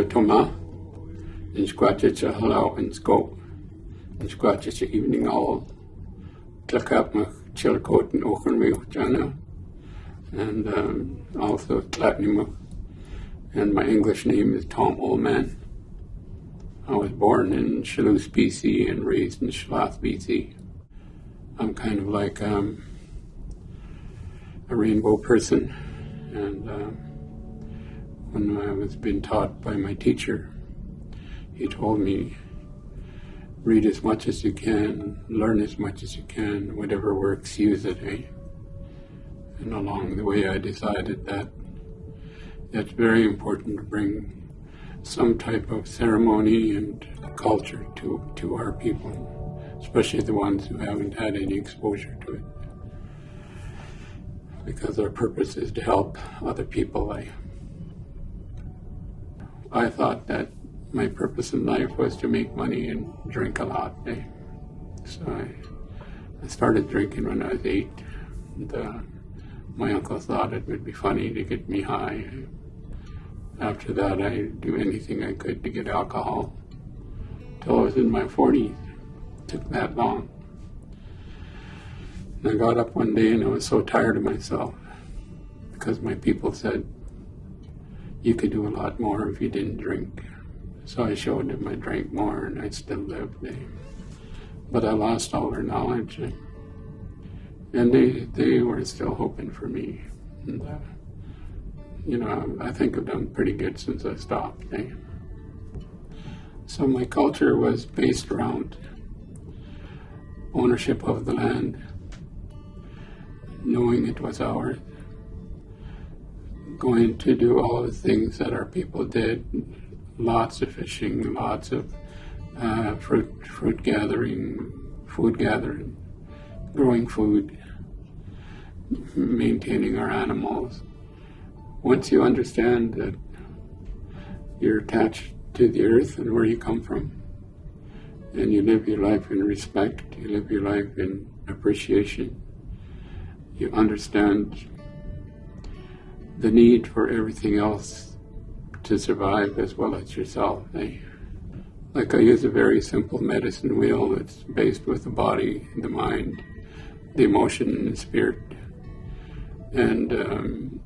Toma, and Squatcha hello and scope, and Squatcha evening owl, Tlakapma Chilcoat and Okanwe Jana, and also Tlatnima, and my English name is Tom Oleman. I was born in Tsleil-Waututh, BC, and raised in Tsleil-Waututh, BC. I'm kind of like a rainbow person, and when I was being taught by my teacher, he told me, read as much as you can, learn as much as you can, whatever works, use it, eh? And along the way I decided that it's very important to bring some type of ceremony and culture to our people, especially the ones who haven't had any exposure to it. Because our purpose is to help other people, I thought that my purpose in life was to make money and drink a lot. So I started drinking when I was 8. And, my uncle thought it would be funny to get me high. After that, I'd do anything I could to get alcohol. Till I was in my 40s. It took that long. And I got up one day and I was so tired of myself because my people said, you could do a lot more if you didn't drink. So I showed them I drank more and I still lived. But I lost all their knowledge. And they were still hoping for me. And, I think I've done pretty good since I stopped. So my culture was based around ownership of the land, knowing it was ours, going to do all the things that our people did, lots of fishing, lots of fruit gathering, food gathering, growing food, maintaining our animals. Once you understand that you're attached to the earth and where you come from, and you live your life in respect, you live your life in appreciation, you understand the need for everything else to survive as well as yourself. Like I use a very simple medicine wheel that's based with the body, the mind, the emotion, and the spirit. And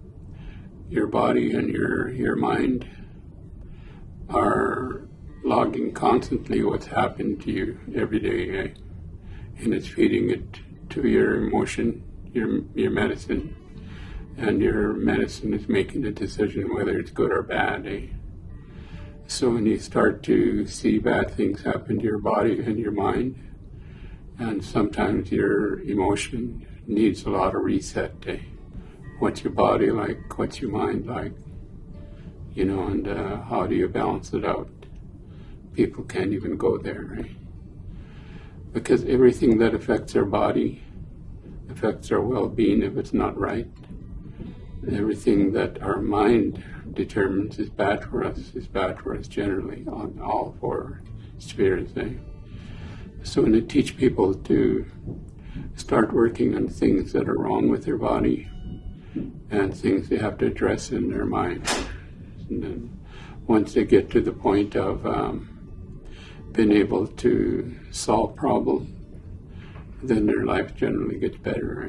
your body and your mind are logging constantly what's happened to you every day, and it's feeding it to your emotion, your medicine, and your medicine is making a decision whether it's good or bad. So when you start to see bad things happen to your body and your mind, and sometimes your emotion needs a lot of reset. What's your body like? What's your mind like? And how do you balance it out? People can't even go there, because everything that affects our body affects our well-being if it's not right. Everything that our mind determines is bad for us generally on all four spheres. So when I teach people to start working on things that are wrong with their body and things they have to address in their mind, and then once they get to the point of being able to solve problems, then their life generally gets better.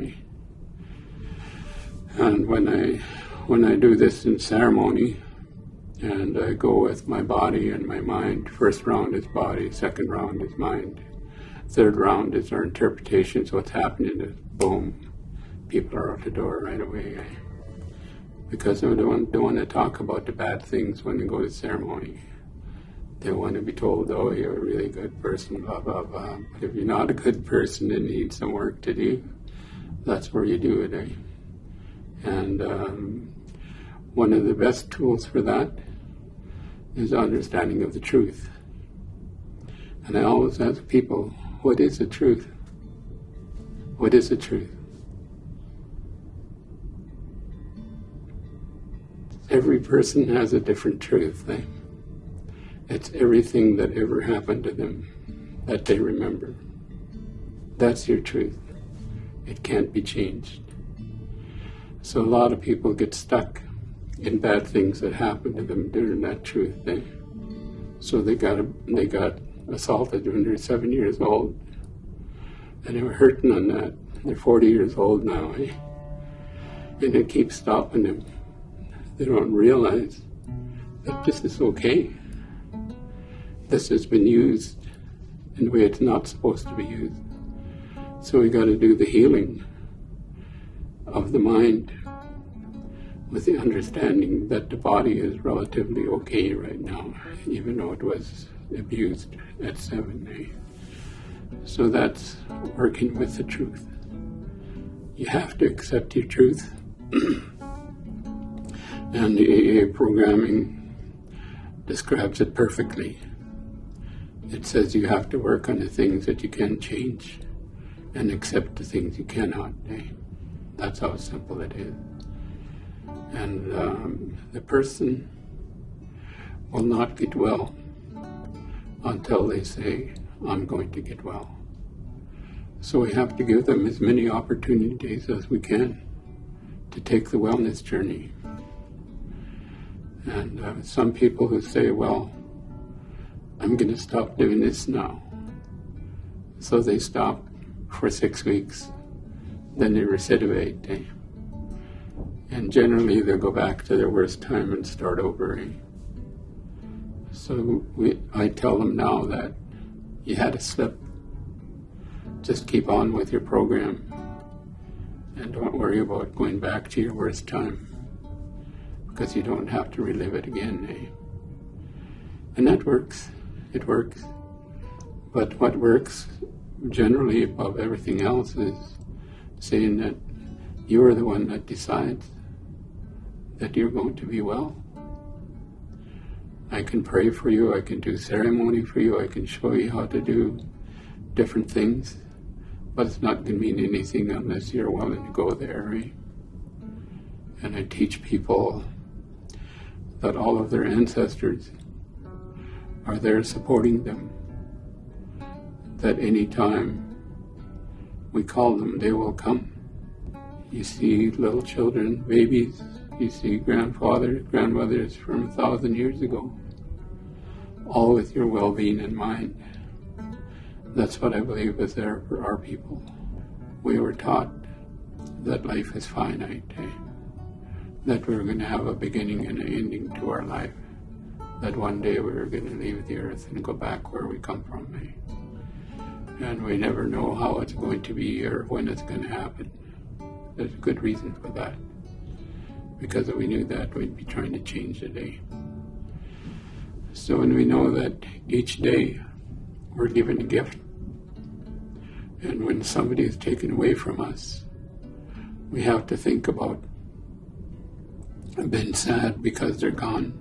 And when I do this in ceremony, and I go with my body and my mind, first round is body, second round is mind, third round is our interpretations. What's happening is boom, people are out the door right away. Because they don't want to talk about the bad things when they go to ceremony. They want to be told, oh, you're a really good person, blah, blah, blah. But if you're not a good person and need some work to do, that's where you do it. And one of the best tools for that is understanding of the truth. And I always ask people, what is the truth? What is the truth? Every person has a different truth. It's everything that ever happened to them that they remember. That's your truth. It can't be changed. So a lot of people get stuck in bad things that happened to them during that truth. So they got assaulted when they were 7 years old, and they were hurting on that. They're 40 years old now, and it keeps stopping them. They don't realize that this is okay. This has been used in a way it's not supposed to be used. So we got to do the healing of the mind with the understanding that the body is relatively okay right now, even though it was abused at 7. So that's working with the truth. You have to accept your truth. And the AA programming describes it perfectly. It says you have to work on the things that you can change and accept the things you cannot. That's how simple it is. And the person will not get well until they say, I'm going to get well. So we have to give them as many opportunities as we can to take the wellness journey. And some people who say, well, I'm going to stop doing this now. So they stop for 6 weeks, then they recidivate. And generally they'll go back to their worst time and start over. So I tell them now that you had a slip. Just keep on with your program and don't worry about going back to your worst time, because you don't have to relive it again. And that works. It works. But what works generally above everything else is saying that you are the one that decides that you're going to be well. I can pray for you, I can do ceremony for you, I can show you how to do different things, but it's not going to mean anything unless you're willing to go there. And I teach people that all of their ancestors are there supporting them, that any time we call them, they will come. You see little children, babies, you see grandfathers, grandmothers from 1,000 years ago, all with your well-being in mind. That's what I believe is there for our people. We were taught that life is finite, that we're going to have a beginning and an ending to our life, that one day we were going to leave the earth and go back where we come from. And we never know how it's going to be or when it's going to happen. There's a good reason for that. Because if we knew that, we'd be trying to change the day. So when we know that each day we're given a gift, and when somebody is taken away from us, we have to think about being sad because they're gone,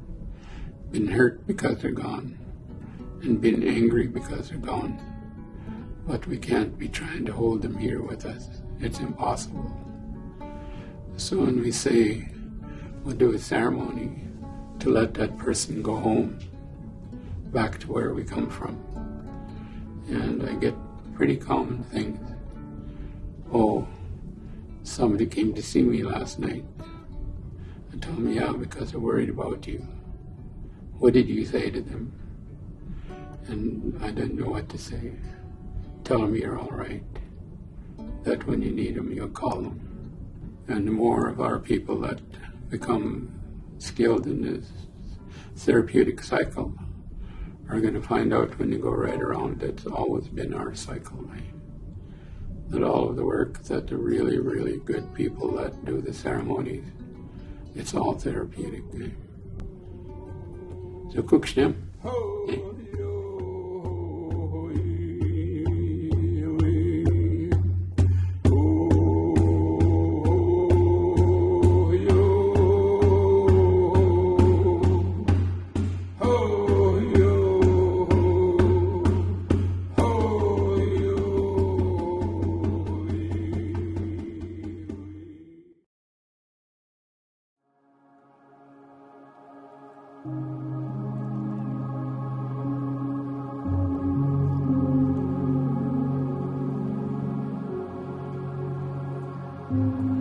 been hurt because they're gone, and been angry because they're gone. But we can't be trying to hold them here with us. It's impossible. So when we say we'll do a ceremony to let that person go home, back to where we come from, and I get pretty common things. Oh, somebody came to see me last night and told me, yeah, because they're worried about you. What did you say to them? And I didn't know what to say. Tell them you're all right, that when you need them, you'll call them, And the more of our people that become skilled in this therapeutic cycle are going to find out when you go right around it's always been our cycle. That all of the work that the really, really good people that do the ceremonies, it's all therapeutic. So Skwxwu. Thank you.